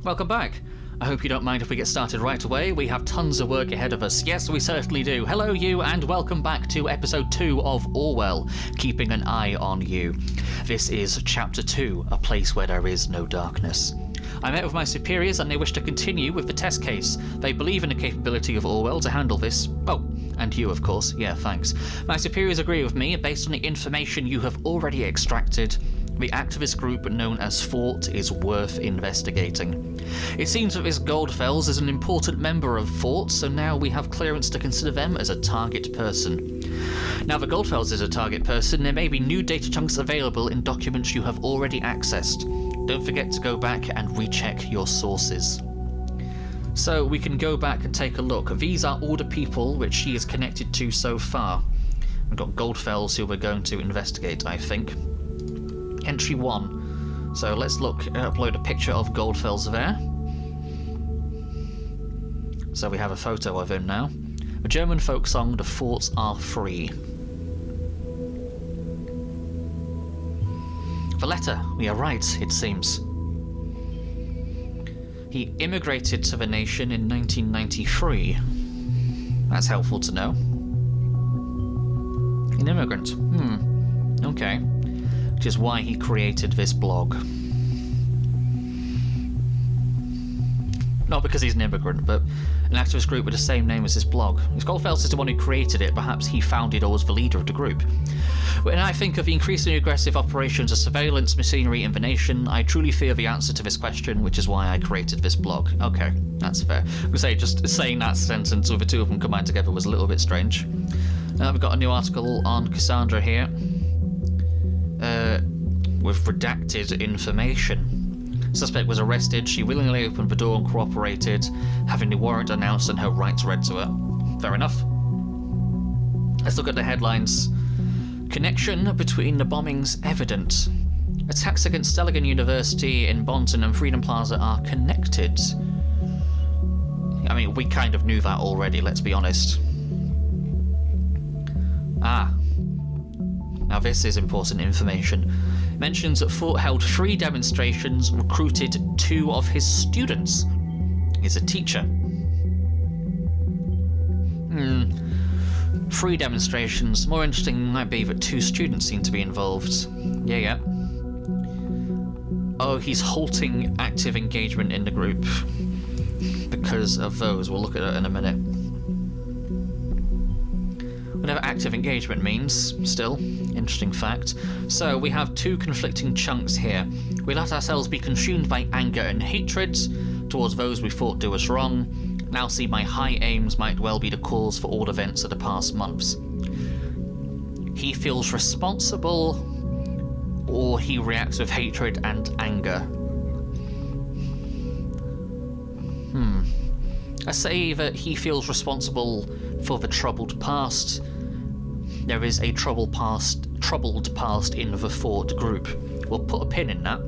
Welcome back. I hope you don't mind if we get started right away. We have tons of work ahead of us. Yes, we certainly do. Hello, you, and welcome back to episode 2 of Orwell, Keeping an Eye on You. This is chapter 2, A Place Where There Is No Darkness. I met with my superiors and they wish to continue with the test case. They believe in the capability of Orwell to handle this. Oh, and you, of course. Yeah, thanks. My superiors agree with me. Based on the information you have already extracted, the activist group known as Fort is worth investigating. It seems that this Goldfels is an important member of Fort, so now we have clearance to consider them as a target person. Now that Goldfels is a target person, there may be new data chunks available in documents you have already accessed. Don't forget to go back and recheck your sources. So we can go back and take a look. These are all the people which she is connected to so far. We've got Goldfels who we're going to investigate, I think. Entry 1. So let's look, upload a picture of Goldfels there. So we have a photo of him now. A German folk song, The Forts Are Free. The letter, we are right, it seems. He immigrated to the nation in 1993. That's helpful to know. An immigrant. Okay. Which is why he created this blog. Not because he's an immigrant, but an activist group with the same name as this blog. If Goldfels is the one who created it, perhaps he founded or was the leader of the group. When I think of the increasingly aggressive operations of surveillance machinery in the nation, I truly fear the answer to this question, which is why I created this blog. Okay, that's fair. I would say just saying that sentence with the two of them combined together was a little bit strange. We've got a new article on Cassandra here. With redacted information. Suspect was arrested. She willingly opened the door and cooperated, having the warrant announced and her rights read to her. Fair enough. Let's look at the headlines. Connection between the bombings evident. Attacks against Sega-Chan University in Bonton and Freedom Plaza are connected. I mean, we kind of knew that already, let's be honest. Now this is important information. Mentions that Fort held 3 demonstrations, recruited 2 of his students. He's a teacher. 3 demonstrations. More interesting might be that 2 students seem to be involved. Yeah. Oh, he's halting active engagement in the group because of those. We'll look at it in a minute. Whatever active engagement means, still, interesting fact. So we have 2 conflicting chunks here. We let ourselves be consumed by anger and hatred towards those we thought do us wrong. Now see my high aims might well be the cause for all events of the past months. He feels responsible, or he reacts with hatred and anger. I say that he feels responsible for the troubled past. There is a troubled past in the Fort group. We'll put a pin in that.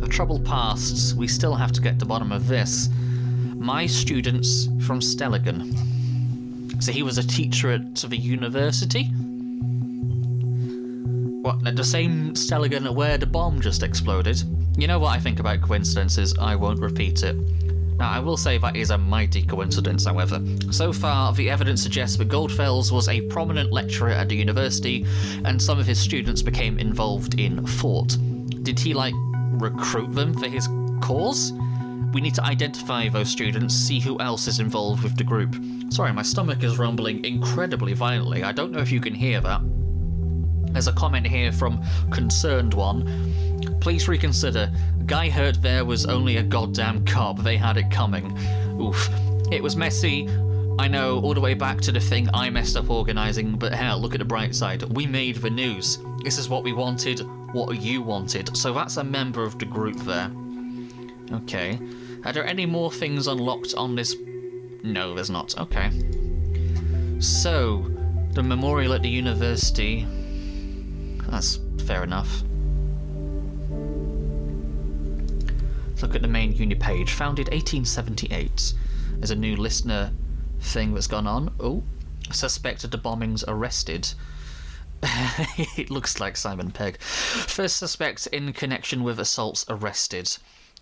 A troubled past, we still have to get to the bottom of this. My students from Sega-Chan. So he was a teacher at the university? What, the same Sega-Chan where the bomb just exploded? You know what I think about coincidences, I won't repeat it. Now, I will say that is a mighty coincidence, however. So far, the evidence suggests that Goldfels was a prominent lecturer at the university, and some of his students became involved in Fort. Did he, recruit them for his cause? We need to identify those students, see who else is involved with the group. Sorry, my stomach is rumbling incredibly violently. I don't know if you can hear that. There's a comment here from Concerned One. Please reconsider. Guy hurt there was only a goddamn cop. They had it coming. Oof. It was messy. I know, all the way back to the thing I messed up organising, but hell, look at the bright side. We made the news. This is what we wanted, what you wanted. So that's a member of the group there. Okay. Are there any more things unlocked on this? No, there's not. Okay. So, the memorial at the university. That's fair enough. Let's look at the main uni page. Founded 1878. There's a new listener thing that's gone on. Oh, suspect of the bombings arrested. It looks like Simon Pegg. First suspect in connection with assaults arrested.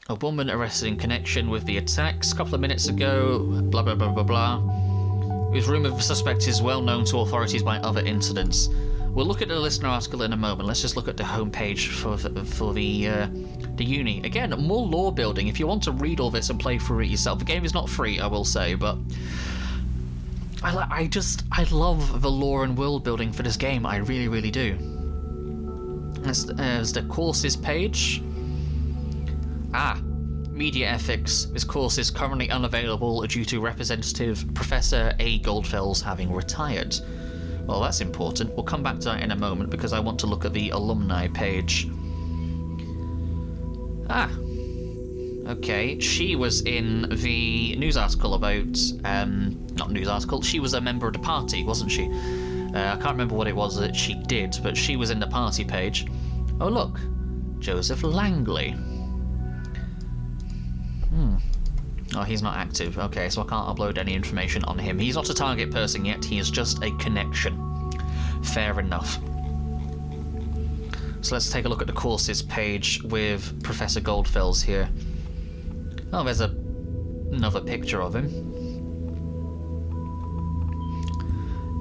A woman arrested in connection with the attacks a couple of minutes ago, blah blah blah blah blah. Whose rumoured suspect is well known to authorities by other incidents. We'll look at the listener article in a moment. Let's just look at the homepage for the uni. Again, more lore building. If you want to read all this and play through it yourself, the game is not free, I will say, but I love the lore and world building for this game. I really, really do. There's the courses page. Media ethics. This course is currently unavailable due to Representative Professor A. Goldfells having retired. Well, that's important. We'll come back to that in a moment because I want to look at the alumni page. Okay. She was in the news article about... not news article. She was a member of the party, wasn't she? I can't remember what it was that she did, but she was in the party page. Oh, look. Joseph Langley. Oh, he's not active. Okay, so I can't upload any information on him. He's not a target person yet. He is just a connection. Fair enough. So let's take a look at the courses page with Professor Goldfells here. Oh, there's another picture of him.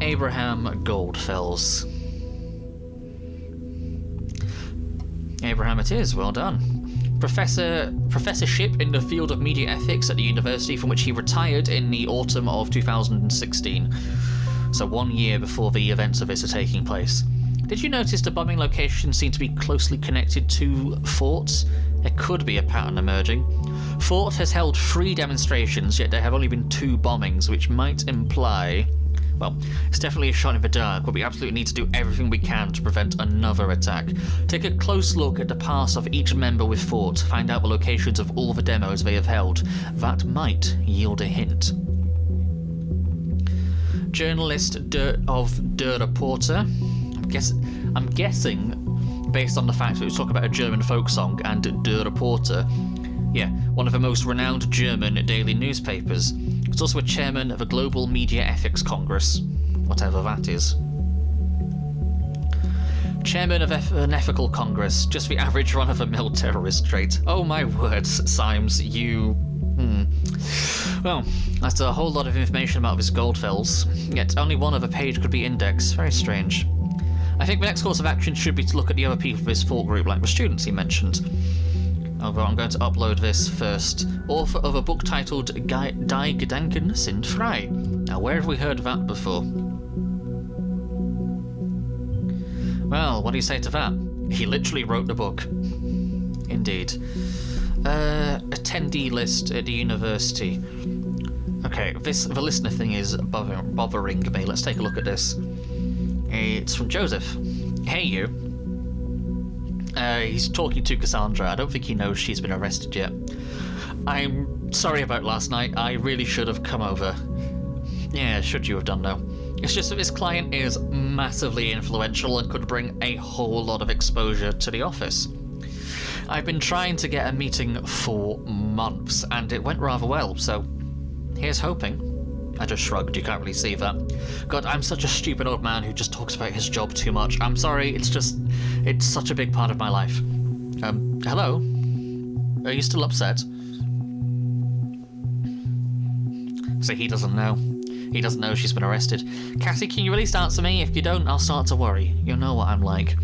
Abraham Goldfells. Abraham it is. Well done. Professorship in the field of media ethics at the university from which he retired in the autumn of 2016. So 1 year before the events of this are taking place. Did you notice the bombing locations seem to be closely connected to Fort? There could be a pattern emerging. Fort has held 3 demonstrations, yet there have only been 2 bombings, which might imply... Well, it's definitely a shot in the dark, but we absolutely need to do everything we can to prevent another attack. Take a close look at the past of each member with Fort, find out the locations of all the demos they have held. That might yield a hint. Journalist of Der Reporter. I'm guessing, based on the fact that we talk about a German folk song and Der Reporter, yeah, one of the most renowned German daily newspapers. It's also a chairman of a Global Media Ethics Congress, whatever that is. Chairman of an ethical congress, just the average run-of-the-mill terrorist trait. Oh my words, Symes, you... Well, that's a whole lot of information about this Goldfells, yet only one other page could be indexed. Very strange. I think the next course of action should be to look at the other people of this thought group, like the students he mentioned. Although I'm going to upload this first. Author of a book titled Die Gedanken sind frei. Now, where have we heard that before? Well, what do you say to that? He literally wrote the book. Indeed. Attendee list at the university. Okay, the listener thing is bothering me. Let's take a look at this. It's from Joseph. Hey, you. He's talking to Cassandra. I don't think he knows she's been arrested yet. I'm sorry about last night. I really should have come over. Yeah, should you have done though? It's just that this client is massively influential and could bring a whole lot of exposure to the office. I've been trying to get a meeting for months, and it went rather well, so here's hoping. I just shrugged, you can't really see that. God, I'm such a stupid old man who just talks about his job too much. I'm sorry, it's such a big part of my life. Hello? Are you still upset? So he doesn't know. He doesn't know she's been arrested. Cassie, can you at least answer me? If you don't, I'll start to worry. You know what I'm like.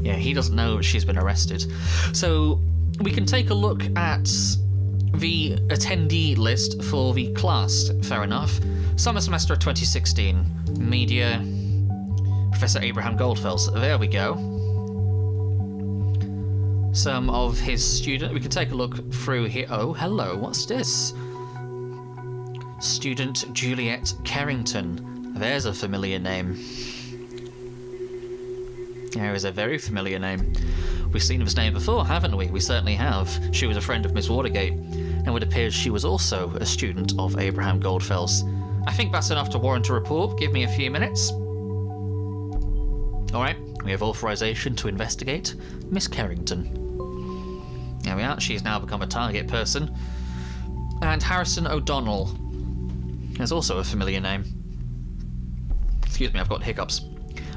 Yeah, he doesn't know she's been arrested. So we can take a look at the attendee list for the class. Fair enough. Summer semester 2016. Media. Professor Abraham Goldfells. There we go. Some of his students. We can take a look through here. Oh, hello. What's this? Student Juliet Carrington. There's a familiar name. There is a very familiar name. We've seen this name before, haven't we? We certainly have. She was a friend of Miss Watergate, and it appears she was also a student of Abraham Goldfells. I think that's enough to warrant a report. Give me a few minutes. Alright, we have authorization to investigate Miss Carrington. There we are. She's now become a target person. And Harrison O'Donnell. There's also a familiar name. Excuse me, I've got hiccups.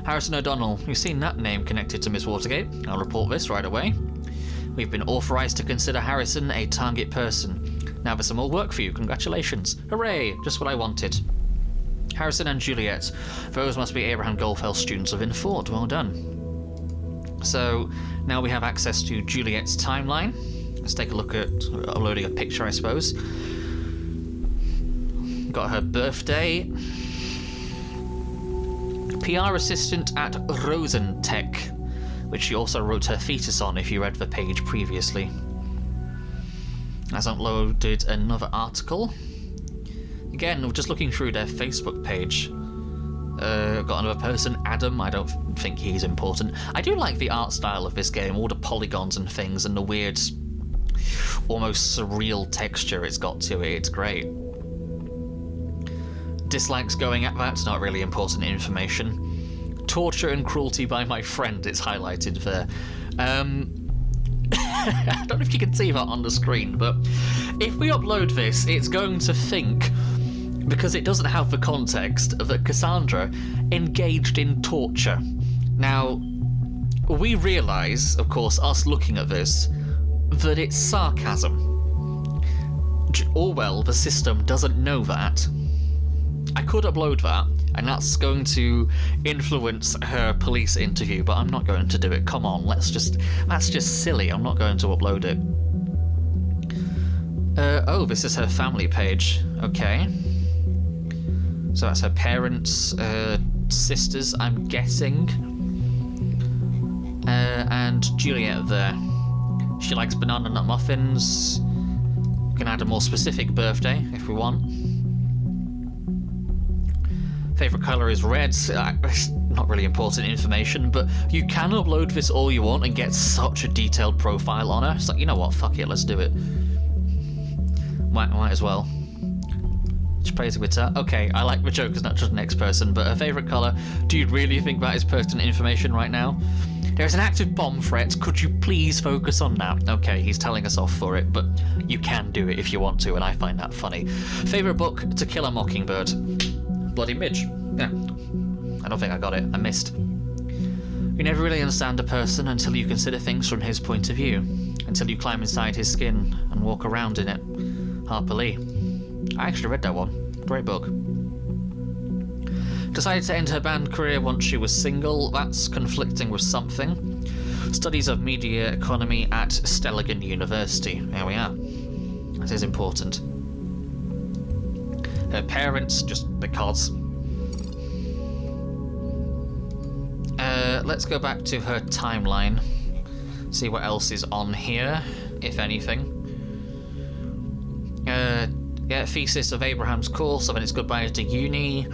Harrison O'Donnell. You've seen that name connected to Miss Watergate. I'll report this right away. We've been authorised to consider Harrison a target person. Now there's some more work for you. Congratulations. Hooray! Just what I wanted. Harrison and Juliet. Those must be Abraham Goldfell students of Infort. Well done. So now we have access to Juliet's timeline. Let's take a look at uploading a picture, I suppose. Got her birthday. PR assistant at Rosentech, which she also wrote her thesis on if you read the page previously. Has uploaded another article. Again, we're just looking through their Facebook page. Got another person, Adam. I don't think he's important. I do like the art style of this game, all the polygons and things, and the weird, almost surreal texture it's got to it. It's great. Dislikes going at that's not really important information. Torture and cruelty by my friend, it's highlighted there. I don't know if you can see that on the screen, but if we upload this, it's going to think, because it doesn't have the context, that Cassandra engaged in torture. Now, we realise, of course, us looking at this, that it's sarcasm. Orwell, the system, doesn't know that. I could upload that, and that's going to influence her police interview, but I'm not going to do it. Come on, that's just silly. I'm not going to upload it. Oh, this is her family page. Okay. So that's her parents, sisters, I'm guessing. And Juliet there. She likes banana nut muffins. We can add a more specific birthday if we want. Favourite colour is red. It's not really important information, but you can upload this all you want and get such a detailed profile on her. It's like, you know what, fuck it, let's do it. Might as well. She plays a guitar. Okay, I like the Joker's not just the next person, but her favourite colour. Do you really think that is pertinent information right now? There is an active bomb threat. Could you please focus on that? Okay, he's telling us off for it, but you can do it if you want to, and I find that funny. Favourite book? To Kill a Mockingbird. Bloody Midge. Yeah. I don't think I got it. I missed. You never really understand a person until you consider things from his point of view. Until you climb inside his skin and walk around in it. Harper Lee. I actually read that one. Great book. Decided to end her band career once she was single. That's conflicting with something. Studies of media economy at Stelligan University. There we are. That is important. Her parents, just because. Let's go back to her timeline. See what else is on here, if anything. Yeah, thesis of Abraham's course, and then it's goodbye to uni.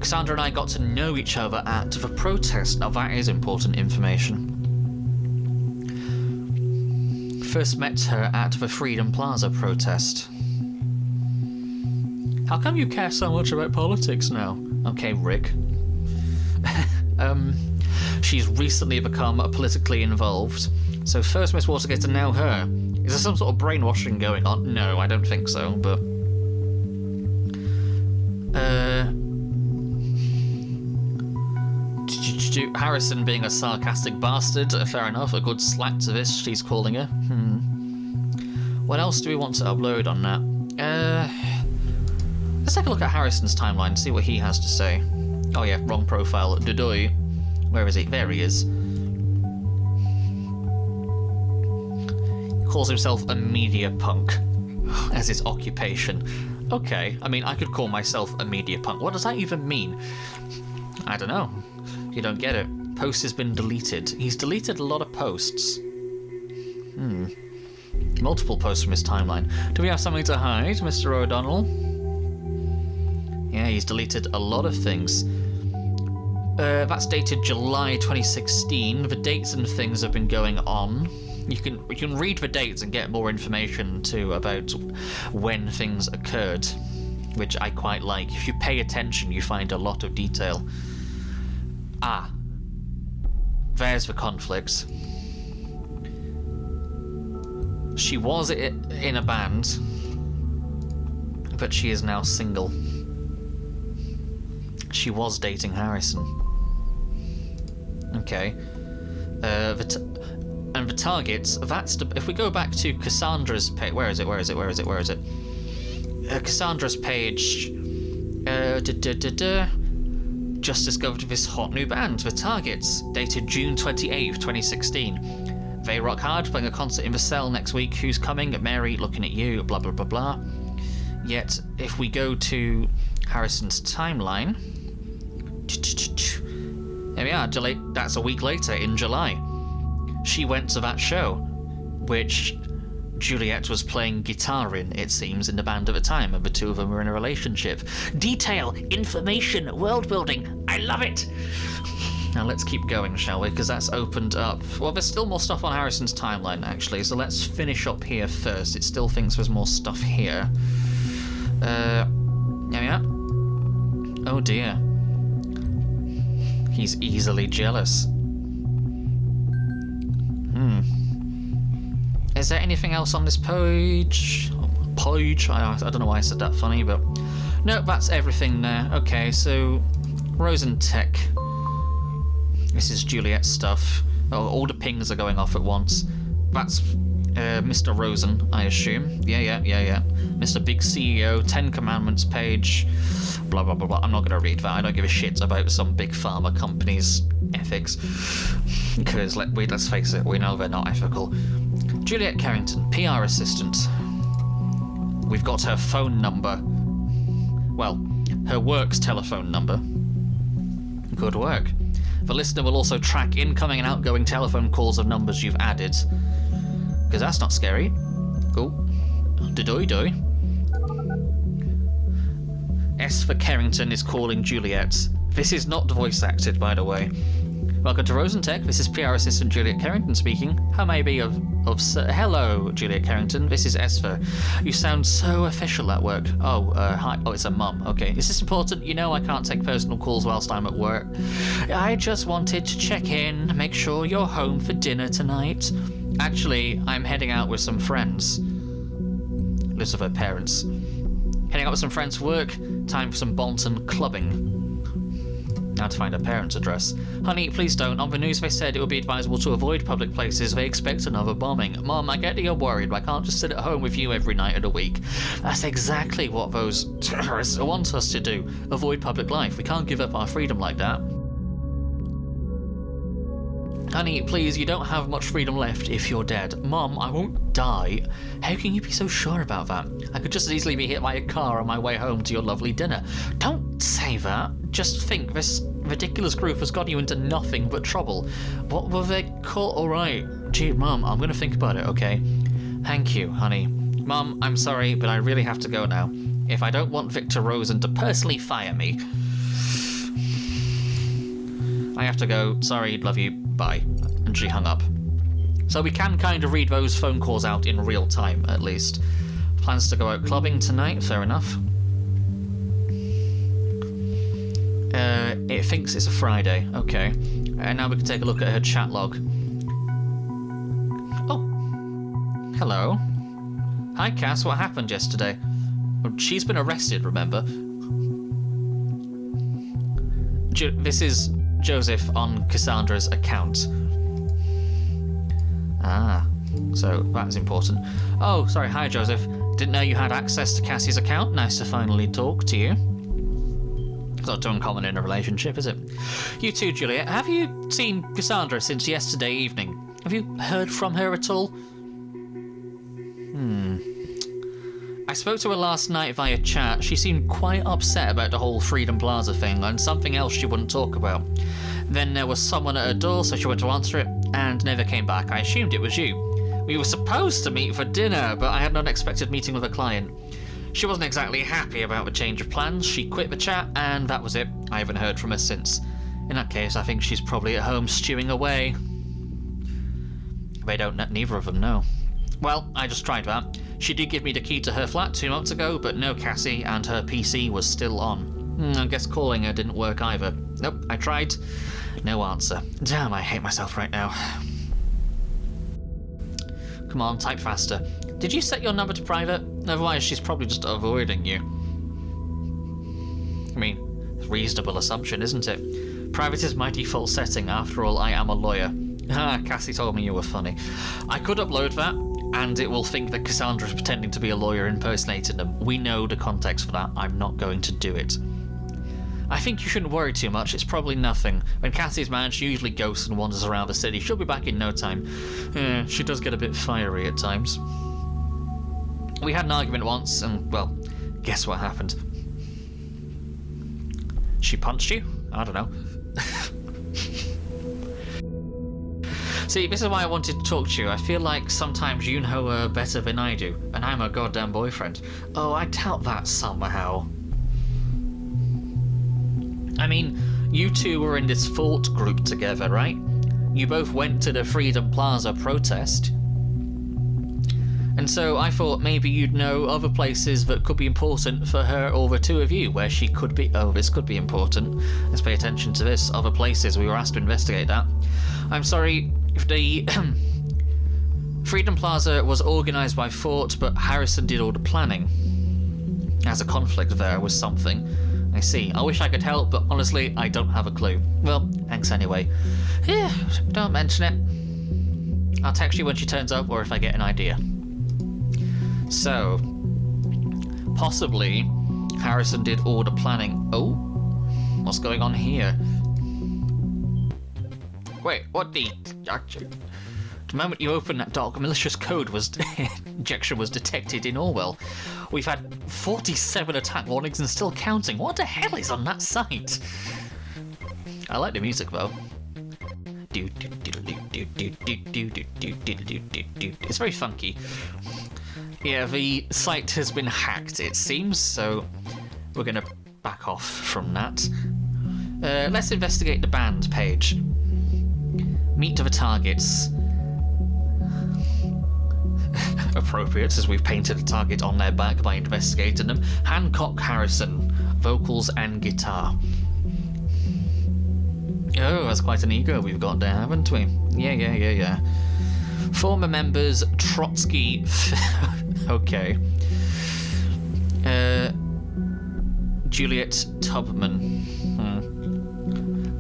Cassandra and I got to know each other at the protest. Now that is important information. First met her at the Freedom Plaza protest. How come you care so much about politics now? Okay, Rick. She's recently become politically involved. So first Miss Watergate and now her. Is there some sort of brainwashing going on? No, I don't think so, but... Harrison being a sarcastic bastard, fair enough, a good slacktivist, she's calling her. What else do we want to upload on that? Let's take a look at Harrison's timeline, see what he has to say. Oh yeah, wrong profile. Dudoy. Where is he? There he is. He calls himself a media punk as his occupation. Okay, I mean, I could call myself a media punk. What does that even mean? I don't know. You don't get it. Post has been deleted. He's deleted a lot of posts. Multiple posts from his timeline. Do we have something to hide, Mr. O'Donnell? Yeah, he's deleted a lot of things. That's dated July 2016. The dates and things have been going on. You can read the dates and get more information too about when things occurred, which I quite like. If you pay attention, you find a lot of detail. Ah, there's the conflicts. She was in a band, but she is now single. She was dating Harrison. Okay. And the targets, if we go back to Cassandra's page, where is it? Cassandra's page, just discovered this hot new band, The Targets, dated June 28th, 2016. They rock hard, playing a concert in the Cell next week. Who's coming? Mary, looking at you, blah blah blah blah. Yet, if we go to Harrison's timeline, there we are, that's a week later in July. She went to that show, which Juliet was playing guitar in, it seems, in the band at the time, and the two of them were in a relationship. Detail, information, world building, I love it! Now let's keep going, shall we? Because that's opened up... Well, there's still more stuff on Harrison's timeline, actually, so let's finish up here first. It still thinks there's more stuff here. There we are. Oh dear. He's easily jealous. Is there anything else on this page? I don't know why I said that funny, but... No, that's everything there. Okay, so... Rosen Tech. This is Juliet's stuff. Oh, all the pings are going off at once. That's Mr. Rosen, I assume. Yeah. Mr. Big CEO, 10 Commandments page. Blah, blah, blah, blah. I'm not going to read that. I don't give a shit about some big pharma company's ethics. Because, let's face it, we know they're not ethical. Juliet Carrington, PR assistant. We've got her phone number. Well, her work's telephone number. Good work. The listener will also track incoming and outgoing telephone calls of numbers you've added. Because that's not scary. Cool. Do. S for Carrington is calling Juliet. This is not voice acted, by the way. Welcome to Rosentech. This is PR assistant Juliet Carrington speaking. How may I be of hello, Juliet Carrington. This is Esper. You sound so official at work. Oh, hi. Oh, it's a mum. Okay. Is this important? You know I can't take personal calls whilst I'm at work. I just wanted to check in, make sure you're home for dinner tonight. Actually, I'm heading out with some friends. Lives with her parents. Heading out with some friends for work. Time for some Bolton clubbing. Now to find her parents' address. Honey, please don't. On the news they said it would be advisable to avoid public places. They expect another bombing. Mom, I get that you're worried, but I can't just sit at home with you every night of the week. That's exactly what those terrorists want us to do. Avoid public life. We can't give up our freedom like that. Honey, please, you don't have much freedom left if you're dead. Mom, I won't die. How can you be so sure about that? I could just as easily be hit by a car on my way home to your lovely dinner. Don't say that. Just think, this ridiculous group has got you into nothing but trouble. What were they called? Alright. Gee, Mom, I'm gonna think about it, okay? Thank you, honey. Mom, I'm sorry, but I really have to go now. If I don't want Victor Rosen to personally fire me... I have to go. Sorry, love you. Bye. And she hung up. So we can kind of read those phone calls out in real time, at least. Plans to go out clubbing tonight, fair enough. It thinks it's a Friday, okay. And now we can take a look at her chat log. Oh. Hello. Hi, Cass, what happened yesterday? She's been arrested, remember? This is Joseph on Cassandra's account. Ah, so that's important. Oh, sorry, hi Joseph. Didn't know you had access to Cassie's account. Nice to finally talk to you. It's not too uncommon in a relationship, is it? You too, Juliet. Have you seen Cassandra since yesterday evening? Have you heard from her at all? I spoke to her last night via chat. She seemed quite upset about the whole Freedom Plaza thing and something else she wouldn't talk about. Then there was someone at her door, so she went to answer it and never came back. I assumed it was you. We were supposed to meet for dinner, but I had an unexpected meeting with a client. She wasn't exactly happy about the change of plans. She quit the chat and that was it. I haven't heard from her since. In that case, I think she's probably at home stewing away. They don't, neither of them know. Well, I just tried that. She did give me the key to her flat 2 months ago, but no Cassie, and her PC was still on. I guess calling her didn't work either. Nope, I tried. No answer. Damn, I hate myself right now. Come on, type faster. Did you set your number to private? Otherwise, she's probably just avoiding you. I mean, reasonable assumption, isn't it? Private is my default setting. After all, I am a lawyer. Cassie told me you were funny. I could upload that, and it will think that Cassandra is pretending to be a lawyer impersonating them. We know the context for that. I'm not going to do it. I think you shouldn't worry too much. It's probably nothing. When Cassie's mad, she usually ghosts and wanders around the city. She'll be back in no time. She does get a bit fiery at times. We had an argument once, and, well, guess what happened? She punched you? I don't know. See, this is why I wanted to talk to you. I feel like sometimes you know her better than I do, and I'm her goddamn boyfriend. Oh, I doubt that somehow. I mean, you two were in this thought group together, right? You both went to the Freedom Plaza protest. And so I thought maybe you'd know other places that could be important for her or the two of you, where she could be. Oh, this could be important. Let's pay attention to this. Other places. We were asked to investigate that. I'm sorry, the Freedom Plaza was organised by Fort, but Harrison did all the planning. There's a conflict there with something. I see. I wish I could help, but honestly, I don't have a clue. Well, thanks anyway. Yeah, don't mention it. I'll text you when she turns up, or if I get an idea. So, possibly, Harrison did all the planning. Oh, what's going on here? Wait, what the moment you open that dock, malicious code was injection was detected in Orwell. We've had 47 attack warnings and still counting. What the hell is on that site? I like the music though. It's very funky. Yeah, the site has been hacked, it seems, so we're gonna back off from that. Let's investigate the band page. Meet the targets. Appropriate, as we've painted a target on their back by investigating them. Hancock Harrison, vocals and guitar. Oh, that's quite an ego we've got there, haven't we? Yeah. Former members Trotsky. Okay. Juliet Tubman.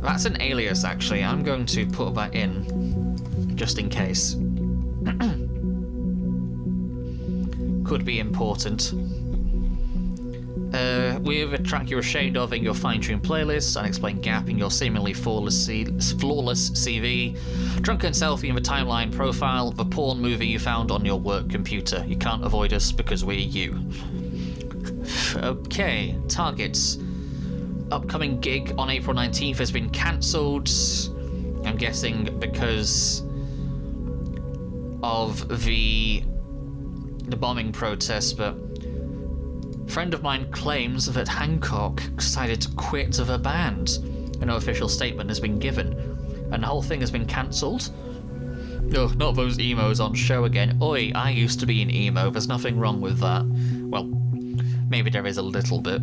That's an alias, actually. I'm going to put that in, just in case. Could be important. We have a track you're ashamed of in your fine-tuned playlists, unexplained gap in your seemingly flawless CV, drunken selfie in the timeline profile, the porn movie you found on your work computer. You can't avoid us because we're you. Okay, targets. Upcoming gig on April 19th has been cancelled. I'm guessing because of the bombing protests, but a friend of mine claims that Hancock decided to quit the band. No official statement has been given, and the whole thing has been cancelled. Oh, not those emos on show again. Oi, I used to be an emo. There's nothing wrong with that. Well, maybe there is a little bit.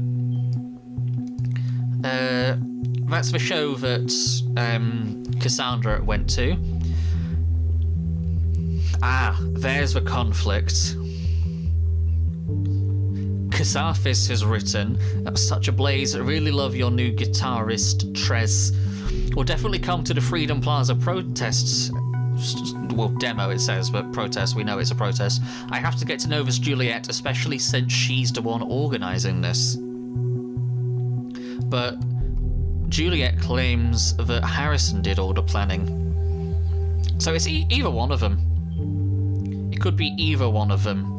That's the show that Cassandra went to. Ah, there's the conflict. Casarthis has written, that was such a blaze, I really love your new guitarist, Trez. We'll definitely come to the Freedom Plaza protests. Well, demo it says, but protest, we know it's a protest. I have to get to know this Juliet, especially since she's the one organising this. But Juliet claims that Harrison did all the planning. So it's either one of them. It could be either one of them.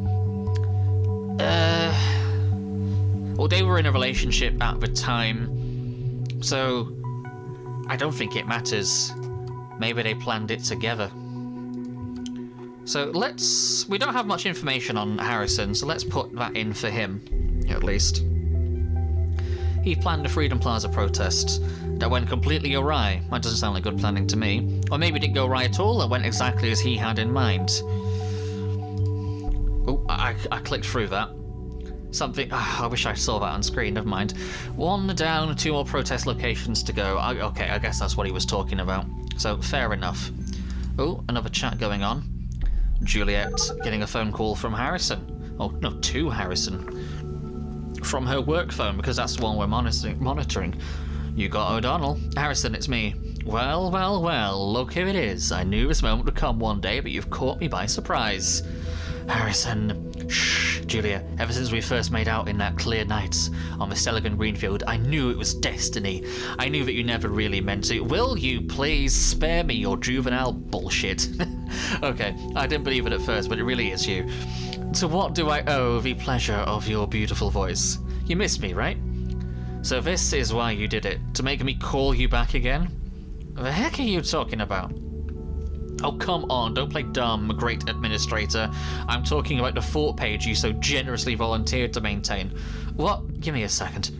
Well, they were in a relationship at the time, so I don't think it matters. Maybe they planned it together. So we don't have much information on Harrison, so let's put that in for him, at least. He planned a Freedom Plaza protest that went completely awry. That doesn't sound like good planning to me. Or maybe it didn't go awry at all, and went exactly as he had in mind. Oh, I clicked through that. Something. I wish I saw that on screen. Never mind. One down, 2 more protest locations to go. Okay, I guess that's what he was talking about. So, fair enough. Oh, another chat going on. Juliet getting a phone call from Harrison. Oh, no, to Harrison. From her work phone, because that's the one we're monitoring. You got O'Donnell. Harrison, it's me. Well, well, well, look who it is. I knew this moment would come one day, but you've caught me by surprise. Harrison. Shh, Julia. Ever since we first made out in that clear night on the Seligan Greenfield, I knew it was destiny. I knew that you never really meant to. Will you please spare me your juvenile bullshit? Okay, I didn't believe it at first, but it really is you. To what do I owe the pleasure of your beautiful voice? You missed me, right? So this is why you did it, to make me call you back again? The heck are you talking about? Oh, come on, don't play dumb, great administrator. I'm talking about the fort page you so generously volunteered to maintain. What? Give me a second.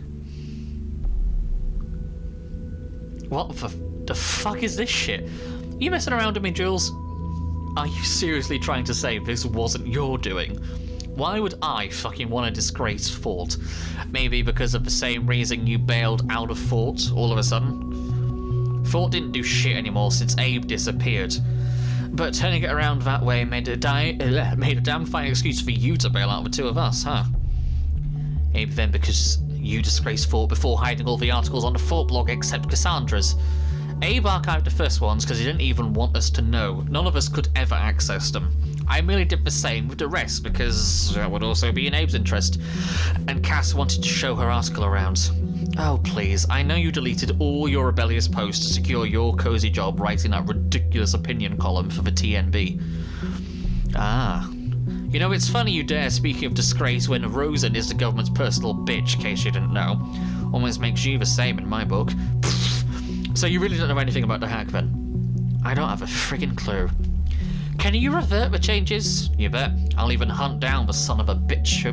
What the fuck is this shit? You messing around with me, Jules? Are you seriously trying to say this wasn't your doing? Why would I fucking want to disgrace Fort? Maybe because of the same reason you bailed out of Fort all of a sudden? Fort didn't do shit anymore since Abe disappeared. But turning it around that way made a damn fine excuse for you to bail out the two of us, huh? Maybe then because you disgraced Fort before hiding all the articles on the Fort blog except Cassandra's. Abe archived the first ones because he didn't even want us to know. None of us could ever access them. I merely did the same with the rest because that would also be in Abe's interest. And Cass wanted to show her article around. Oh, please. I know you deleted all your rebellious posts to secure your cozy job writing that ridiculous opinion column for the TNB. Ah. You know, it's funny you dare speaking of disgrace when Rosen is the government's personal bitch, in case you didn't know. Almost makes you the same in my book. So you really don't know anything about the hack, then? I don't have a friggin' clue. Can you revert the changes? You bet. I'll even hunt down the son of a bitch.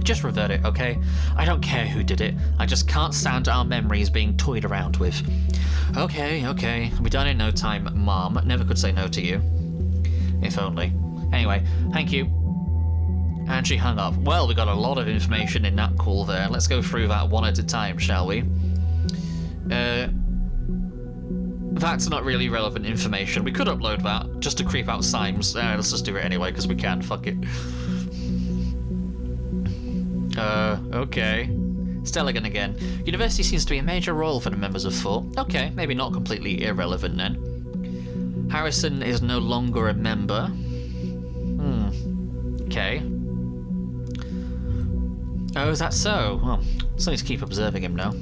Just revert it, okay? I don't care who did it. I just can't stand our memories being toyed around with. Okay. I'll be done in no time, Mom. Never could say no to you. If only. Anyway, thank you. And she hung up. Well, we got a lot of information in that call there. Let's go through that one at a time, shall we? That's not really relevant information. We could upload that just to creep out Symes. Let's just do it anyway, because we can. Fuck it. Okay. Stelligan again. University seems to be a major role for the members of Fort. Okay, maybe not completely irrelevant then. Harrison is no longer a member. Okay. Oh, is that so? Well, so need to keep observing him now.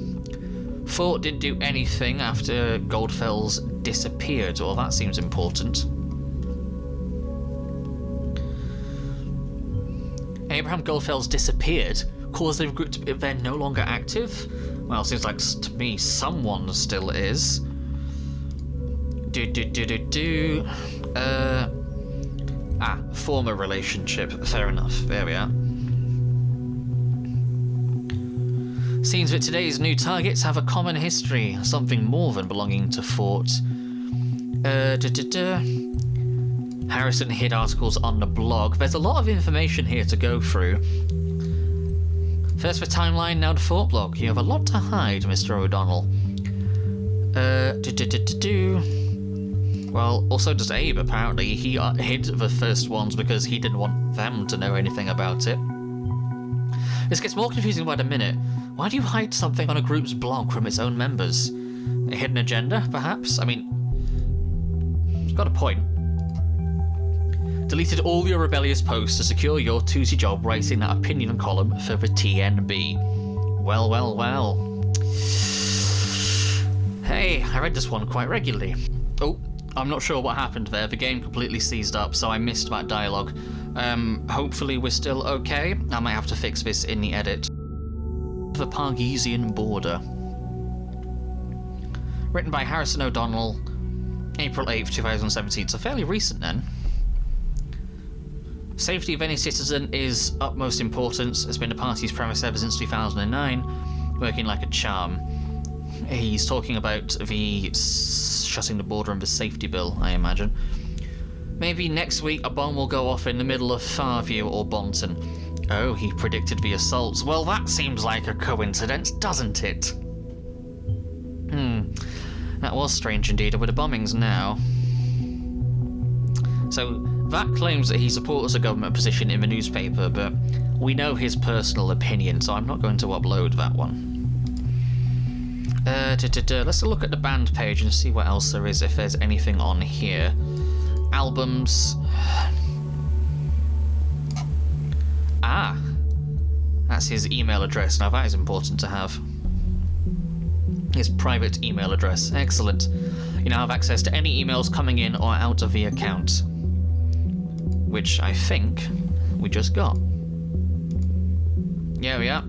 Fort didn't do anything after Goldfell's disappeared. Well, that seems important. Abraham Goldfell's disappeared caused the group to be then no longer active? Well, seems like to me someone still is. Former relationship. Fair enough. There we are. Seems that today's new targets have a common history, something more than belonging to Fort. Harrison hid articles on the blog. There's a lot of information here to go through. First the timeline, now the Fort blog. You have a lot to hide, Mr. O'Donnell. Well, also does Abe, apparently. He hid the first ones because he didn't want them to know anything about it. This gets more confusing by the minute. Why do you hide something on a group's blog from its own members? A hidden agenda, perhaps? I mean, it's got a point. Deleted all your rebellious posts to secure your Tuesday job writing that opinion column for the TNB. Well. Hey, I read this one quite regularly. Oh, I'm not sure what happened there. The game completely seized up, so I missed that dialogue. Hopefully we're still okay. I might have to fix this in the edit. The Pargesian Border. Written by Harrison O'Donnell, April 8th, 2017, so fairly recent then. Safety of any citizen is utmost importance. It's been the party's premise ever since 2009, working like a charm. He's talking about the shutting the border and the safety bill, I imagine. Maybe next week a bomb will go off in the middle of Farview or Bonton. Oh, he predicted the assaults. Well, that seems like a coincidence, doesn't it? That was strange indeed, with the bombings now. So, that claims that he supports a government position in the newspaper, but we know his personal opinion, so I'm not going to upload that one. Let's look at the band page and see what else there is, if there's anything on here. Albums. Ah, that's his email address. Now that is important to have. His private email address. Excellent. You now have access to any emails coming in or out of the account, which I think we just got. Yeah, we are.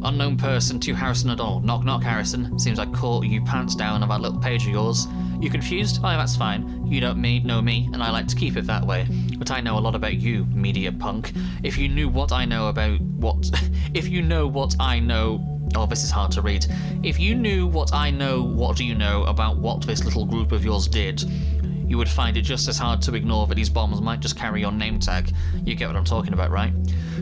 Unknown person to Harrison O'Donnell. Knock knock, Harrison. Seems I caught you pants down on that little page of yours. You confused? Oh, that's fine. You don't know me, and I like to keep it that way. But I know a lot about you, media punk. If you knew what I know about what... if you know what I know... Oh, this is hard to read. If you knew what I know, what do you know about what this little group of yours did? You would find it just as hard to ignore that these bombs might just carry your name tag. You get what I'm talking about, right?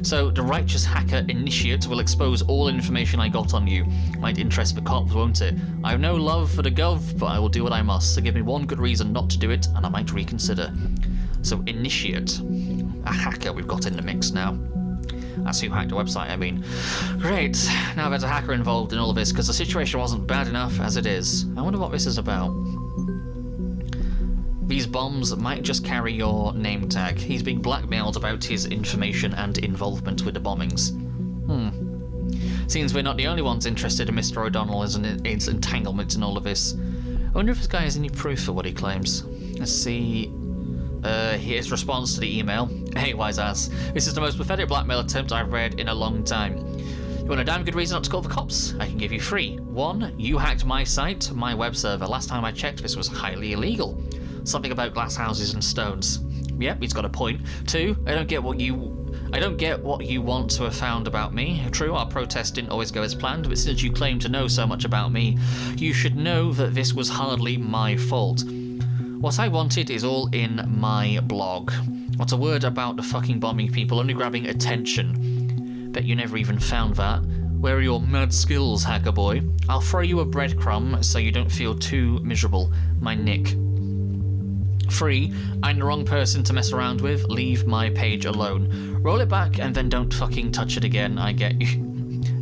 So, the righteous hacker initiate will expose all information I got on you. Might interest the cops, won't it? I have no love for the gov, but I will do what I must. So give me one good reason not to do it, and I might reconsider. So, initiate. A hacker we've got in the mix now. That's who hacked the website, I mean. Great. Now there's a hacker involved in all of this, because the situation wasn't bad enough as it is. I wonder what this is about. These bombs might just carry your name tag. He's being blackmailed about his information and involvement with the bombings. Seems we're not the only ones interested in Mr. O'Donnell and his entanglement in all of this. I wonder if this guy has any proof for what he claims. Let's see... Here's response to the email. Hey, wise ass. This is the most pathetic blackmail attempt I've read in a long time. You want a damn good reason not to call the cops? I can give you 3. 1, you hacked my site, my web server. Last time I checked, this was highly illegal. Something about glass houses and stones. Yep, he's got a point. 2, I don't get what you want to have found about me. True, our protest didn't always go as planned, but since you claim to know so much about me, you should know that this was hardly my fault. What I wanted is all in my blog. Not a word about the fucking bombing people, only grabbing attention. Bet you never even found that. Where are your mad skills, hacker boy? I'll throw you a breadcrumb so you don't feel too miserable. My Nick. 3, I'm the wrong person to mess around with. Leave my page alone. Roll it back and then don't fucking touch it again. I get you.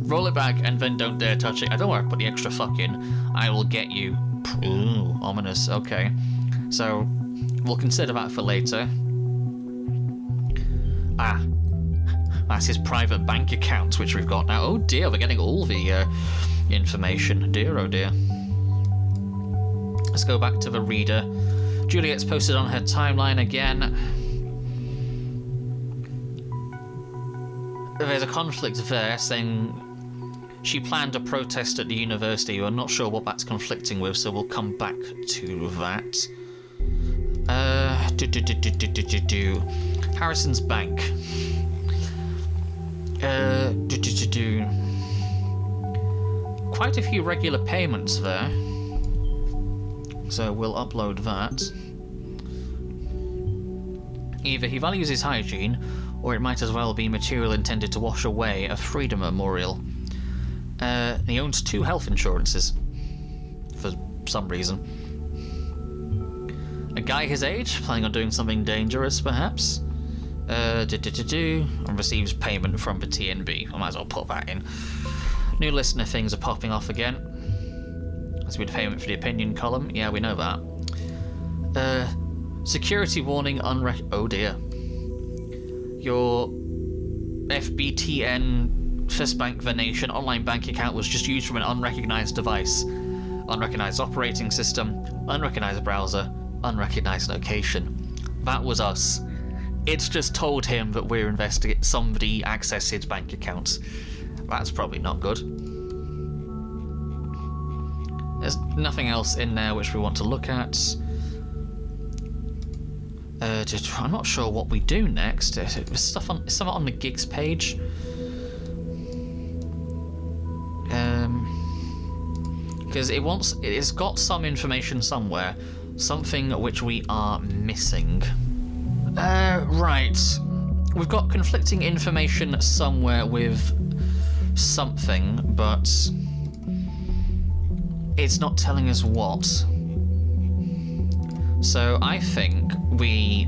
Roll it back and then don't dare touch it. I don't want to put the extra fuck in. I will get you. Ooh, ominous. Okay. So, we'll consider that for later. Ah. That's his private bank account, which we've got now. Oh dear, we're getting all the information. Dear, oh dear. Let's go back to the reader. Juliet's posted on her timeline again. There's a conflict there saying she planned a protest at the university. We're not sure what that's conflicting with, so we'll come back to that. Harrison's bank. Quite a few regular payments there. So we'll upload that. Either he values his hygiene, or it might as well be material intended to wash away a freedom memorial. He owns 2 health insurances. For some reason. A guy his age, planning on doing something dangerous, perhaps? And receives payment from the TNB. I might as well put that in. New listener things are popping off again. That's with payment for the opinion column. Yeah, we know that. Security warning oh dear. Your FBTN First Bank the Nation online bank account was just used from an unrecognized device. Unrecognized operating system, unrecognized browser, unrecognized location. That was us. It's just told him that we're investigating somebody accessed his bank accounts. That's probably not good. There's nothing else in there which we want to look at. I'm not sure what we do next. There's something on the gigs page. Because it's got some information somewhere. Something which we are missing. Right. We've got conflicting information somewhere with something, but it's not telling us what. So I think we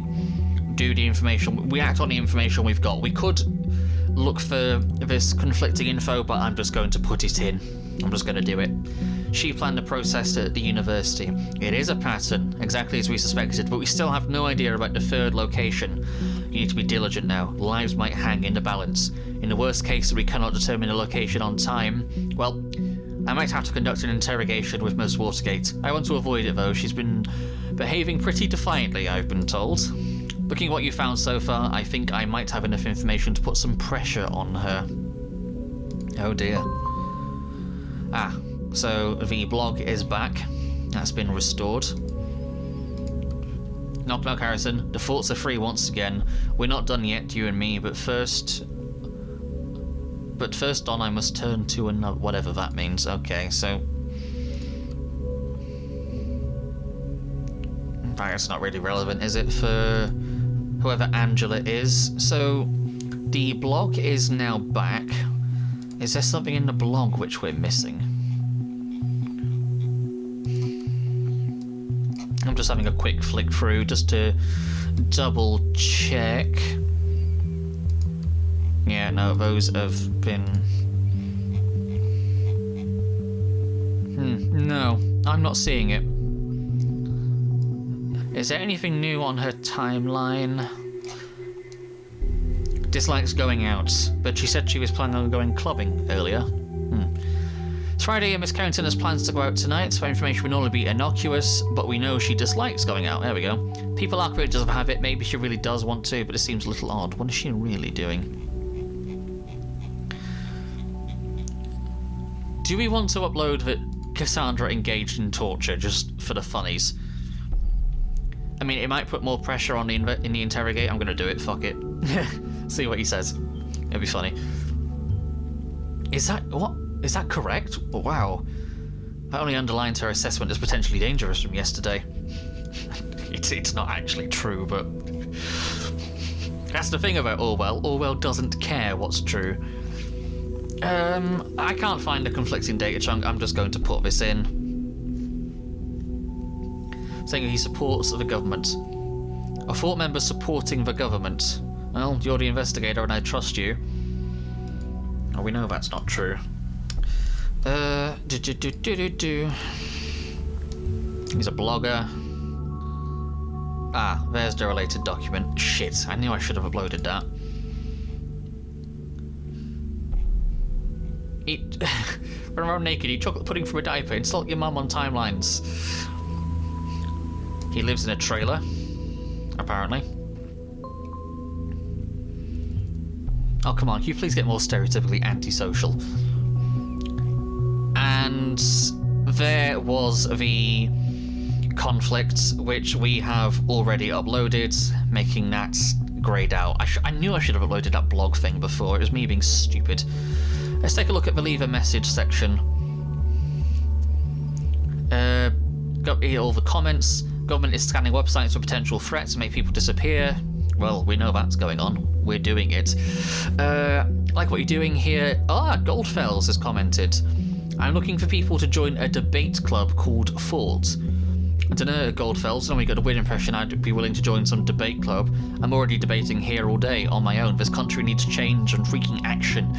do the information, we act on the information we've got. We could look for this conflicting info, but I'm just going to put it in. I'm just going to do it. She planned the process at the university. It is a pattern, exactly as we suspected, but we still have no idea about the third location. You need to be diligent now. Lives might hang in the balance. In the worst case that we cannot determine the location on time, well, I might have to conduct an interrogation with Miss Watergate. I want to avoid it though. She's been behaving pretty defiantly, I've been told. Looking at what you found so far, I think I might have enough information to put some pressure on her. Oh dear. So the blog is back. That's been restored. Knock knock, Harrison. The thoughts are free once again. We're not done yet, you and me, but first on I must turn to another, whatever that means. Okay, so that's not really relevant, is it, for whoever Angela is? So the blog is now back. Is there something in the blog which we're missing? I'm just having a quick flick through just to double check. Yeah, no, those have been... No, I'm not seeing it. Is there anything new on her timeline? Dislikes going out, but she said she was planning on going clubbing earlier. It's Friday and Miss Carrington has plans to go out tonight, so information would normally be innocuous, but we know she dislikes going out. There we go. People are creatures of habit. Maybe she really does want to, but it seems a little odd. What is she really doing? Do we want to upload that Cassandra engaged in torture just for the funnies? I mean, it might put more pressure on in the interrogate. I'm going to do it. Fuck it. See what he says. It'll be funny. Is that... what? Is that correct? Oh, wow. That only underlines her assessment as potentially dangerous from yesterday. It's not actually true, but... That's the thing about Orwell. Orwell doesn't care what's true. I can't find a conflicting data chunk. I'm just going to put this in. Saying he supports the government. A Fort member supporting the government. Well, you're the investigator and I trust you. Oh, we know that's not true. He's a blogger. Ah, there's the related document. Shit, I knew I should have uploaded that. Run around naked, eat chocolate pudding from a diaper, insult your mum on timelines. He lives in a trailer, apparently. Oh, come on, can you please get more stereotypically antisocial? And there was the conflict, which we have already uploaded, making that greyed out. I knew I should have uploaded that blog thing before. It was me being stupid. Let's take a look at the leave a message section. Got here all the comments. Government is scanning websites for potential threats to make people disappear. Well, we know that's going on. We're doing it. Like what you're doing here. Goldfells has commented. I'm looking for people to join a debate club called Fort. I don't know, Goldfells, normally got a weird impression I'd be willing to join some debate club. I'm already debating here all day on my own. This country needs change and freaking action.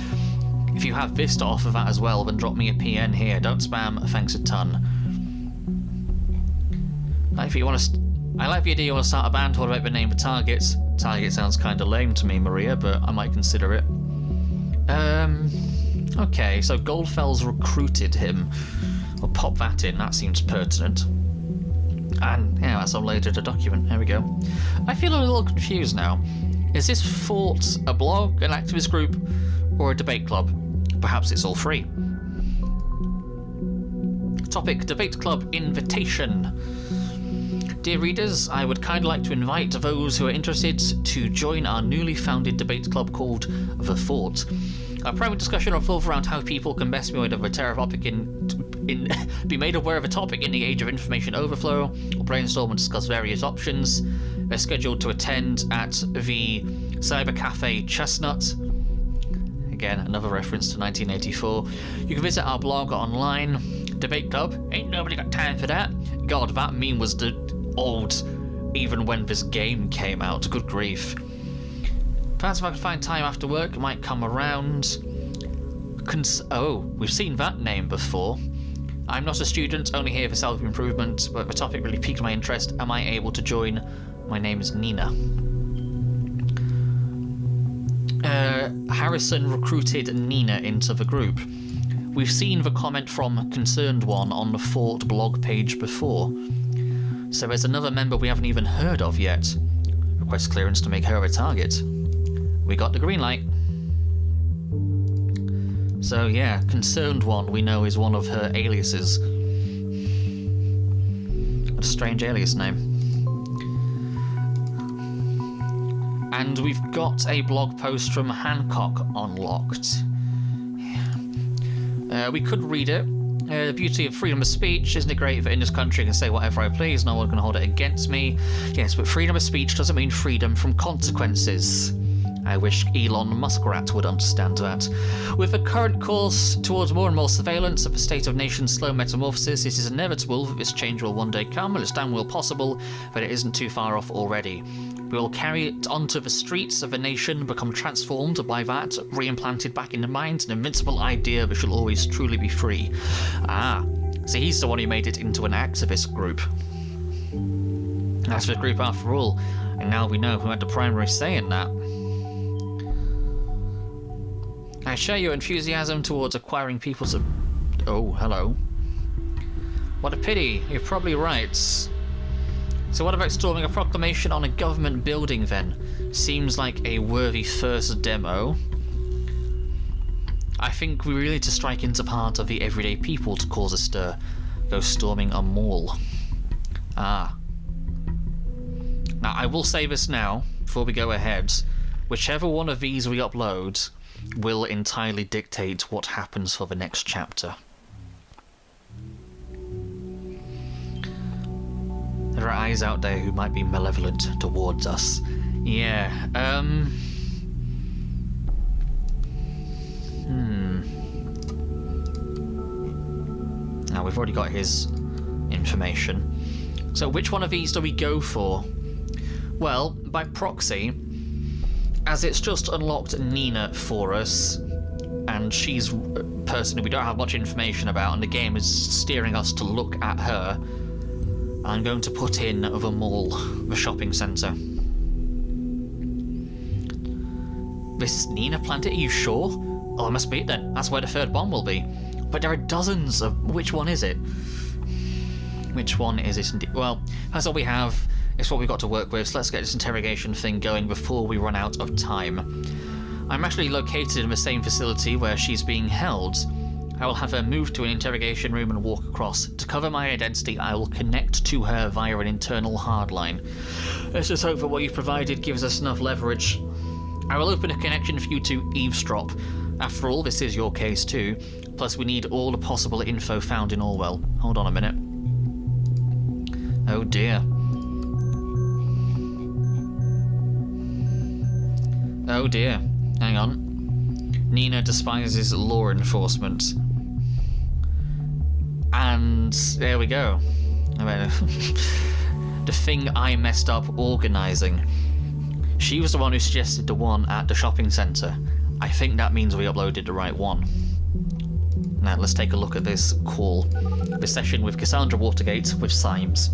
If you have this to offer that as well, then drop me a PN here. Don't spam, thanks a ton. I like the idea you want to start a band. What about the name of Targets? Target sounds kind of lame to me, Maria, but I might consider it. Okay, so Goldfells recruited him. I'll pop that in, that seems pertinent. And, yeah, that's uploaded a document. There we go. I feel a little confused now. Is this Fort a blog, an activist group, or a debate club? Perhaps it's all three. Topic, debate club invitation. Dear readers, I would kindly like to invite those who are interested to join our newly founded debate club called The Fort. Our private discussion will revolve around how people can best be made aware of a topic in the age of information overflow. We'll brainstorm and discuss various options. They're scheduled to attend at the Cyber Cafe Chestnut. Again, another reference to 1984. You can visit our blog online. Debate Club. Ain't nobody got time for that. God, that meme was old even when this game came out. Good grief. Perhaps if I can find time after work, I might come around. Oh, we've seen that name before. I'm not a student, only here for self-improvement, but the topic really piqued my interest. Am I able to join? My name is Nina. Harrison recruited Nina into the group. We've seen the comment from Concerned One on the Fort blog page before. So there's another member we haven't even heard of yet. Request clearance to make her a target. We got the green light. So yeah, Concerned One we know is one of her aliases. What a strange alias name. And we've got a blog post from Hancock unlocked. We could read it. The beauty of freedom of speech, isn't it great that in this country I can say whatever I please, no one can hold it against me? Yes, but freedom of speech doesn't mean freedom from consequences. I wish Elon Muskrat would understand that. With the current course towards more and more surveillance of the state of nation's slow metamorphosis, it is inevitable that this change will one day come, and it's damn well possible that it isn't too far off already. We will carry it onto the streets of the nation, become transformed by that, re-implanted back in the mind, an invincible idea that shall always truly be free. Ah, so he's the one who made it into an activist group. That's the group after all, and now we know who had the primary say in that. I share your enthusiasm towards acquiring people to... Oh, hello. What a pity, you're probably right. So what about storming a proclamation on a government building then? Seems like a worthy first demo. I think we really need to strike into part of the everyday people to cause a stir. Go storming a mall. Ah. Now I will say this now, before we go ahead. Whichever one of these we upload will entirely dictate what happens for the next chapter. There are eyes out there who might be malevolent towards us. Yeah, Now, we've already got his information. So which one of these do we go for? Well, by proxy, as it's just unlocked Nina for us, and she's a person who we don't have much information about, and the game is steering us to look at her, I'm going to put in the mall, the shopping centre. This is Nina Planet, are you sure? Oh, it must be it then. That's where the third bomb will be. But there are dozens of... Which one is it? Which one is it indeed? Well, that's all we have. It's what we've got to work with, so let's get this interrogation thing going before we run out of time. I'm actually located in the same facility where she's being held. I will have her move to an interrogation room and walk across. To cover my identity, I will connect to her via an internal hardline. Let's just hope that what you've provided gives us enough leverage. I will open a connection for you to eavesdrop. After all, this is your case too. Plus, we need all the possible info found in Orwell. Hold on a minute. Oh dear. Oh dear. Hang on. Nina despises law enforcement. And there we go. I mean, the thing I messed up organising. She was the one who suggested the one at the shopping centre. I think that means we uploaded the right one. Now let's take a look at this call. The session with Cassandra Watergate with Symes.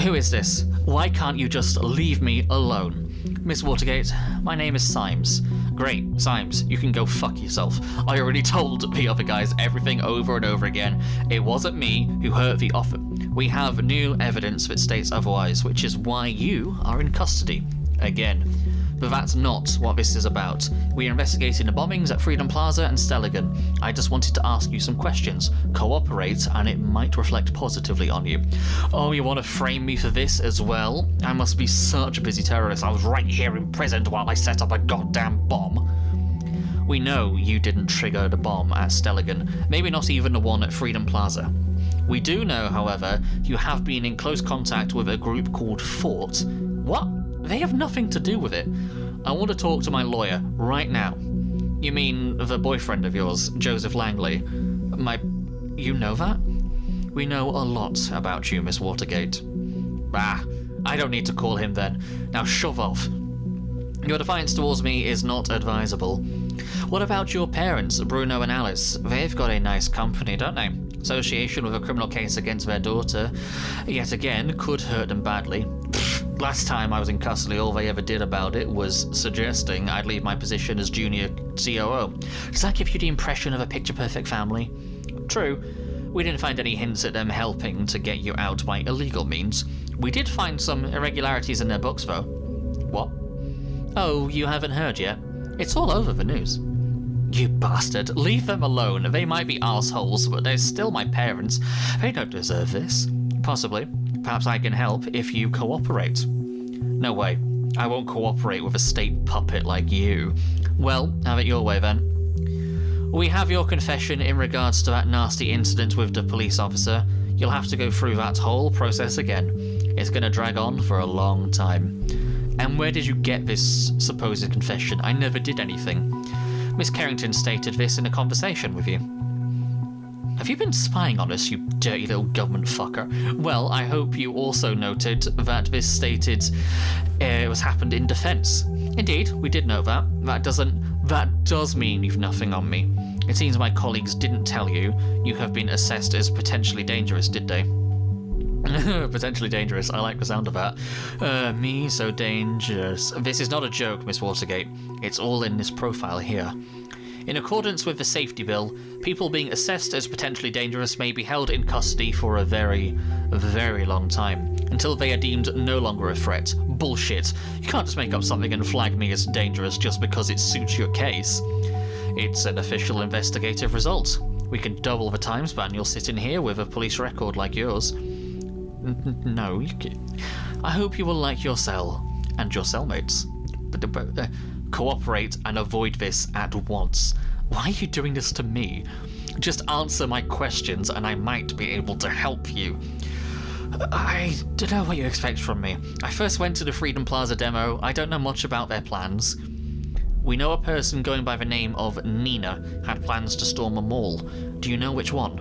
Who is this? Why can't you just leave me alone? Miss Watergate, my name is Symes. Great, Symes, you can go fuck yourself. I already told the other guys everything over and over again. It wasn't me who hurt the offer. We have new evidence that states otherwise, which is why you are in custody. Again. But that's not what this is about. We are investigating the bombings at Freedom Plaza and Stelligan. I just wanted to ask you some questions. Cooperate, and it might reflect positively on you. Oh, you want to frame me for this as well? I must be such a busy terrorist. I was right here imprisoned while I set up a goddamn bomb. We know you didn't trigger the bomb at Stelligan. Maybe not even the one at Freedom Plaza. We do know, however, you have been in close contact with a group called Fort. What? They have nothing to do with it. I want to talk to my lawyer right now. You mean the boyfriend of yours, Joseph Langley? You know that? We know a lot about you, Miss Watergate. Ah, I don't need to call him then. Now shove off. Your defiance towards me is not advisable. What about your parents, Bruno and Alice? They've got a nice company, don't they? Association with a criminal case against their daughter, yet again, could hurt them badly. Last time I was in custody, all they ever did about it was suggesting I'd leave my position as junior COO. Does that give you the impression of a picture-perfect family? True, we didn't find any hints at them helping to get you out by illegal means. We did find some irregularities in their books, though. What? Oh, you haven't heard yet? It's all over the news. You bastard. Leave them alone. They might be arseholes, but they're still my parents. They don't deserve this. Possibly. Perhaps I can help if you cooperate. No way. I won't cooperate with a state puppet like you. Well, have it your way then. We have your confession in regards to that nasty incident with the police officer. You'll have to go through that whole process again. It's going to drag on for a long time. And where did you get this supposed confession? I never did anything. Miss Carrington stated this in a conversation with you. Have you been spying on us, you dirty little government fucker? Well, I hope you also noted that this stated it was happened in defence. Indeed, we did know that. That does mean you've nothing on me. It seems my colleagues didn't tell you have been assessed as potentially dangerous, did they? Potentially dangerous. I like the sound of that. Me so dangerous. This is not a joke, Miss Watergate. It's all in this profile here. In accordance with the safety bill, people being assessed as potentially dangerous may be held in custody for a very, very long time, until they are deemed no longer a threat. Bullshit. You can't just make up something and flag me as dangerous just because it suits your case. It's an official investigative result. We can double the time span. You'll sit in here with a police record like yours. No, I hope you will like your cell and your cellmates. But cooperate and avoid this at once. Why are you doing this to me? Just answer my questions and I might be able to help you. I don't know what you expect from me. I first went to the Freedom Plaza demo. I don't know much about their plans. We know a person going by the name of Nina had plans to storm a mall. Do you know which one?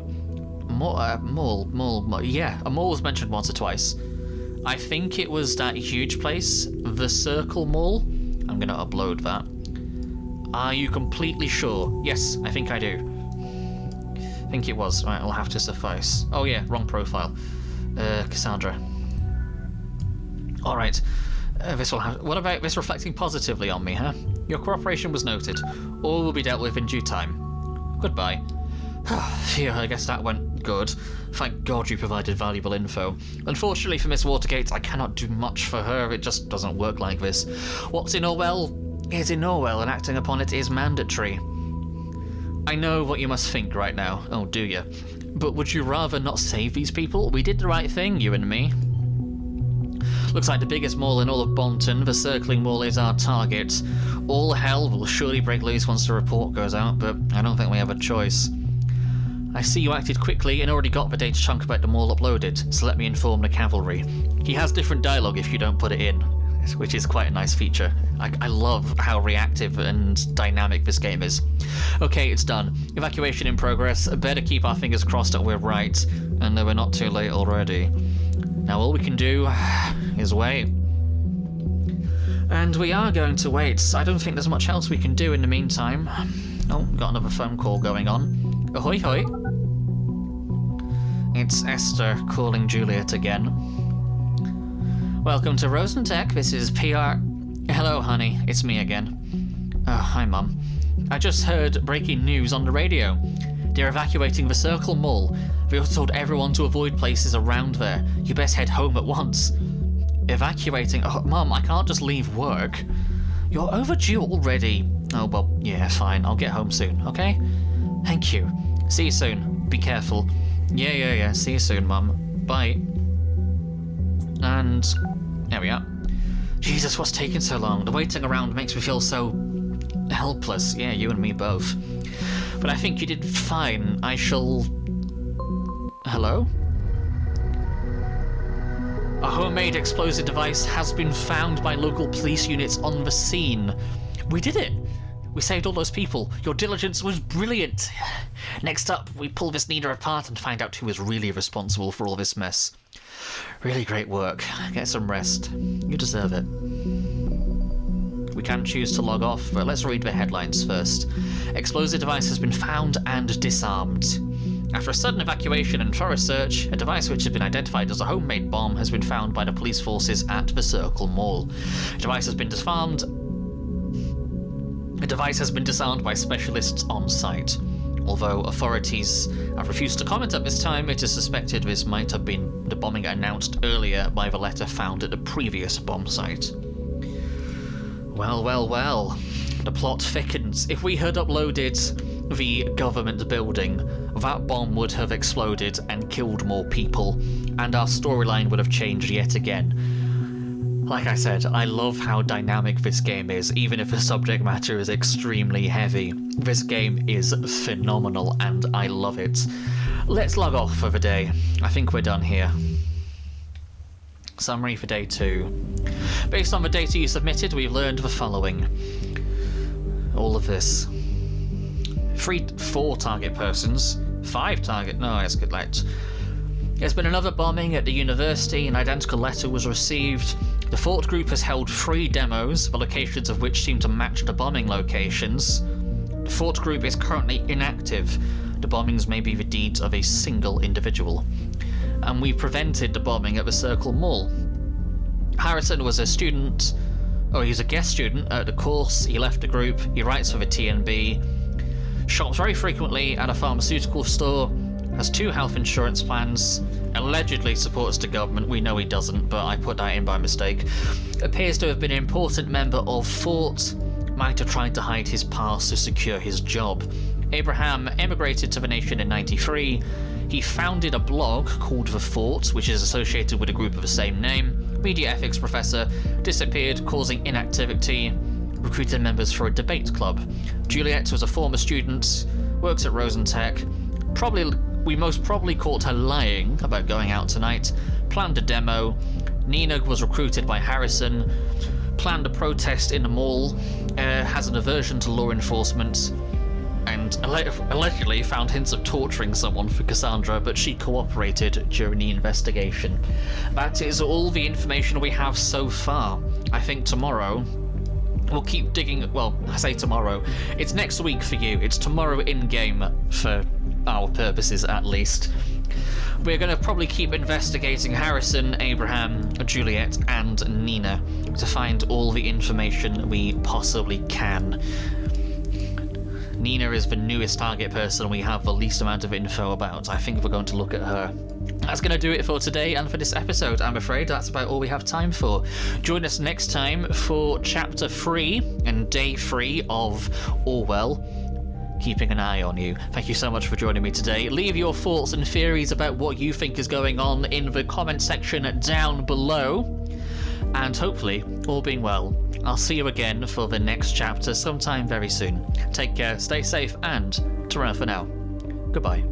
Mall. Yeah, a mall was mentioned once or twice. I think it was that huge place, the Circle Mall. I'm going to upload that. Are you completely sure? Yes, I think I do. I think it was. Right, I'll have to suffice. Oh yeah, wrong profile. Cassandra. Alright. What about this reflecting positively on me, huh? Your cooperation was noted. All will be dealt with in due time. Goodbye. Phew, I guess that went good. Thank God you provided valuable info. Unfortunately for Miss Watergate, I cannot do much for her. It just doesn't work like this. What's in Orwell is in Orwell, and acting upon it is mandatory. I know what you must think right now. Oh, do you? But would you rather not save these people? We did the right thing, you and me. Looks like the biggest mall in all of Bonton. The Circling Mall is our target. All hell will surely break loose once the report goes out, but I don't think we have a choice. I see you acted quickly and already got the data chunk about the mall uploaded, so let me inform the cavalry. He has different dialogue if you don't put it in, which is quite a nice feature. I love how reactive and dynamic this game is. Okay, it's done. Evacuation in progress. Better keep our fingers crossed that we're right, and that we're not too late already. Now all we can do is wait. And we are going to wait. I don't think there's much else we can do in the meantime. Oh, got another phone call going on. Ahoy hoy. It's Esther calling Juliet again. Welcome to Rosentech. This is PR. Hello, honey. It's me again. Oh, hi, Mum. I just heard breaking news on the radio. They're evacuating the Circle Mall. They also told everyone to avoid places around there. You best head home at once. Evacuating? Oh, Mum, I can't just leave work. You're overdue already. Oh, well, yeah, fine. I'll get home soon, okay? Thank you. See you soon. Be careful. Yeah. See you soon, Mum. Bye. And there we are. Jesus, what's taking so long? The waiting around makes me feel so helpless. Yeah, you and me both. But I think you did fine. I shall... Hello? A homemade explosive device has been found by local police units on the scene. We did it! We saved all those people. Your diligence was brilliant. Next up, we pull this Nina apart and find out who is really responsible for all this mess. Really great work. Get some rest. You deserve it. we can choose to log off, but let's read the headlines first. Explosive device has been found and disarmed. After a sudden evacuation and thorough search, a device which has been identified as a homemade bomb has been found by the police forces at the Circle Mall. The device has been disarmed. The device has been disarmed by specialists on site. Although authorities have refused to comment at this time, it is suspected this might have been the bombing announced earlier by the letter found at the previous bomb site. Well, well, well. The plot thickens. If we had uploaded the government building, that bomb would have exploded and killed more people, and our storyline would have changed yet again. Like I said, I love how dynamic this game is, even if the subject matter is extremely heavy. This game is phenomenal, and I love it. Let's log off for the day. I think we're done here. Summary for day 2. Based on the data you submitted, we've learned the following. All of this. 4 target persons. 5 target... No, let's get that. There's been another bombing at the university. An identical letter was received. The Fort group has held 3 demos, the locations of which seem to match the bombing locations. The Fort group is currently inactive. The bombings may be the deeds of a single individual. And we prevented the bombing at the Circle Mall. Harrison was a student... Oh, he's a guest student at the course. He left the group. He writes for the TNB. Shops very frequently at a pharmaceutical store. Has 2 health insurance plans. Allegedly supports the government. We know he doesn't, but I put that in by mistake. Appears to have been an important member of Fort. Might have tried to hide his past to secure his job. Abraham emigrated to the nation in '93. He founded a blog called The Fort, which is associated with a group of the same name. Media ethics professor, disappeared, causing inactivity. Recruited members for a debate club. Juliet was a former student, works at Rosentech. We most probably caught her lying about going out tonight. Planned a demo. Nina was recruited by Harrison. Planned a protest in the mall. Has an aversion to law enforcement. And allegedly found hints of torturing someone for Cassandra, but she cooperated during the investigation. That is all the information we have so far. I think tomorrow we'll keep digging. Well, I say tomorrow. It's next week for you. It's tomorrow in-game for our purposes, at least. We're going to probably keep investigating Harrison, Abraham, Juliet, and Nina to find all the information we possibly can. Nina is the newest target person we have the least amount of info about. I think we're going to look at her. That's going to do it for today and for this episode. I'm afraid that's about all we have time for. Join us next time for Chapter 3 and Day 3 of Orwell. Keeping an eye on you. Thank you so much for joining me today. Leave your thoughts and theories about what you think is going on in the comment section down below. And hopefully, all being well, I'll see you again for the next chapter sometime very soon. Take care, stay safe, and ta-ra for now. Goodbye.